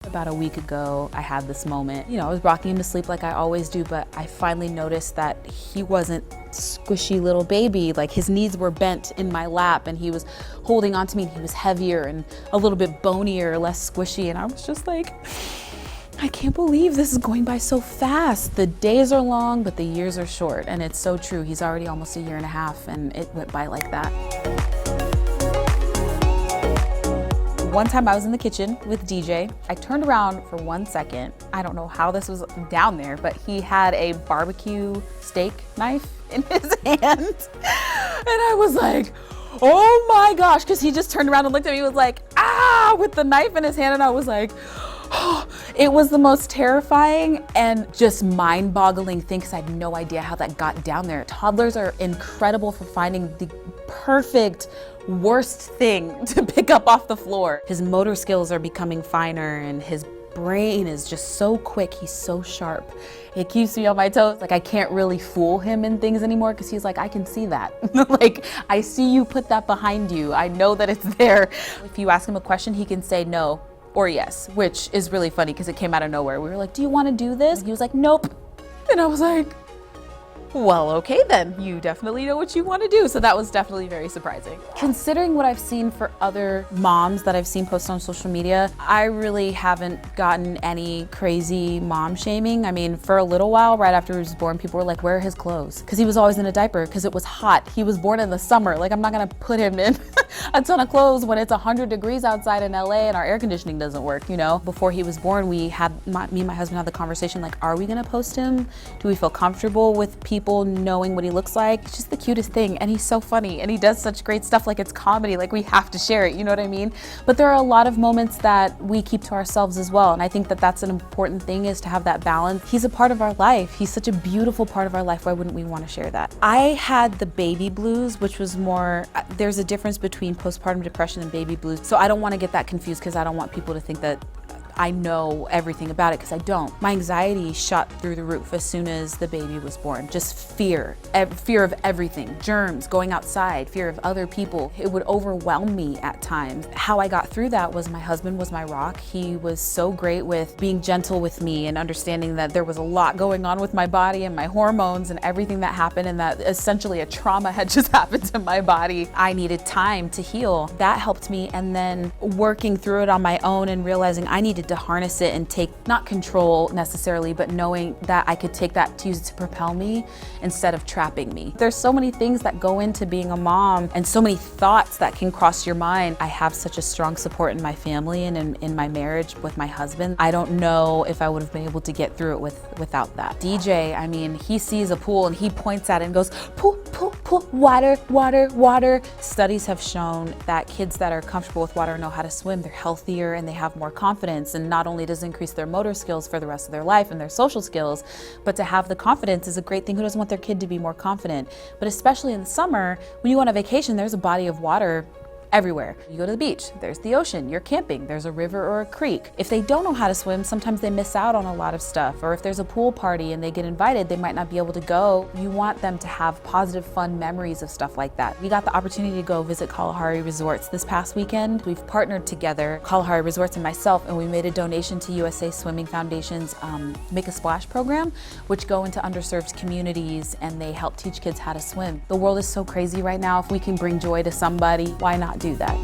About a week ago, I had this moment. I was rocking him to sleep like I always do, but I finally noticed that he wasn't squishy little baby. Like his knees were bent in my lap and he was holding on to me and he was heavier and a little bit bonier, less squishy. And I was just like, I can't believe this is going by so fast. The days are long, but the years are short. And it's so true. He's already almost a year and a half and it went by like that. One time I was in the kitchen with DJ. I turned around for 1 second. I don't know how this was down there, but he had a barbecue steak knife in his hand. And I was like, oh my gosh, because he just turned around and looked at me, was like, ah, with the knife in his hand. And I was like, oh. It was the most terrifying and just mind-boggling thing because I had no idea how that got down there. Toddlers are incredible for finding the perfect worst thing to pick up off the floor. His motor skills are becoming finer and his brain is just so quick. He's so sharp. It keeps me on my toes. Like I can't really fool him in things anymore because he's like, I can see that. Like I see you put that behind you. I know that it's there. If you ask him a question, he can say no or yes, which is really funny because it came out of nowhere. We were like, do you want to do this? He was like, nope. And I was like, well, okay then, you definitely know what you want to do. So that was definitely very surprising. Considering what I've seen for other moms that I've seen post on social media, I really haven't gotten any crazy mom shaming. I mean, for a little while, right after he was born, people were like, where are his clothes? Because he was always in a diaper because it was hot. He was born in the summer. Like, I'm not gonna put him in a ton of clothes when it's 100 degrees outside in LA and our air conditioning doesn't work, Before he was born, me and my husband had the conversation like, are we gonna post him? Do we feel comfortable with people knowing what he looks like? It's just the cutest thing and he's so funny and he does such great stuff. Like it's comedy, like we have to share it, you know what I mean? But there are a lot of moments that we keep to ourselves as well, and I think that that's an important thing, is to have that balance. He's a part of our life. He's such a beautiful part of our life. Why wouldn't we want to share that? I had the baby blues, which was more, there's a difference between postpartum depression and baby blues. So I don't want to get that confused because I don't want people to think that I know everything about it, because I don't. My anxiety shot through the roof as soon as the baby was born. Just fear of everything, germs, going outside, fear of other people. It would overwhelm me at times. How I got through that was my husband was my rock. He was so great with being gentle with me and understanding that there was a lot going on with my body and my hormones and everything that happened, and that essentially a trauma had just happened to my body. I needed time to heal. That helped me, and then working through it on my own and realizing I needed to harness it and take, not control necessarily, but knowing that I could take that to use it to propel me instead of trapping me. There's so many things that go into being a mom and so many thoughts that can cross your mind. I have such a strong support in my family and in my marriage with my husband. I don't know if I would have been able to get through it without that. DJ, I mean, he sees a pool and he points at it and goes, pool, pool, pool, water, water, water. Studies have shown that kids that are comfortable with water know how to swim. They're healthier and they have more confidence. And not only does it increase their motor skills for the rest of their life and their social skills, but to have the confidence is a great thing. Who doesn't want their kid to be more confident? But especially in the summer, when you go on a vacation, there's a body of water everywhere. You go to the beach, there's the ocean, you're camping, there's a river or a creek. If they don't know how to swim, sometimes they miss out on a lot of stuff. Or if there's a pool party and they get invited, they might not be able to go. You want them to have positive, fun memories of stuff like that. We got the opportunity to go visit Kalahari Resorts this past weekend. We've partnered together, Kalahari Resorts and myself, and we made a donation to USA Swimming Foundation's Make a Splash program, which go into underserved communities and they help teach kids how to swim. The world is so crazy right now. If we can bring joy to somebody, why not do that,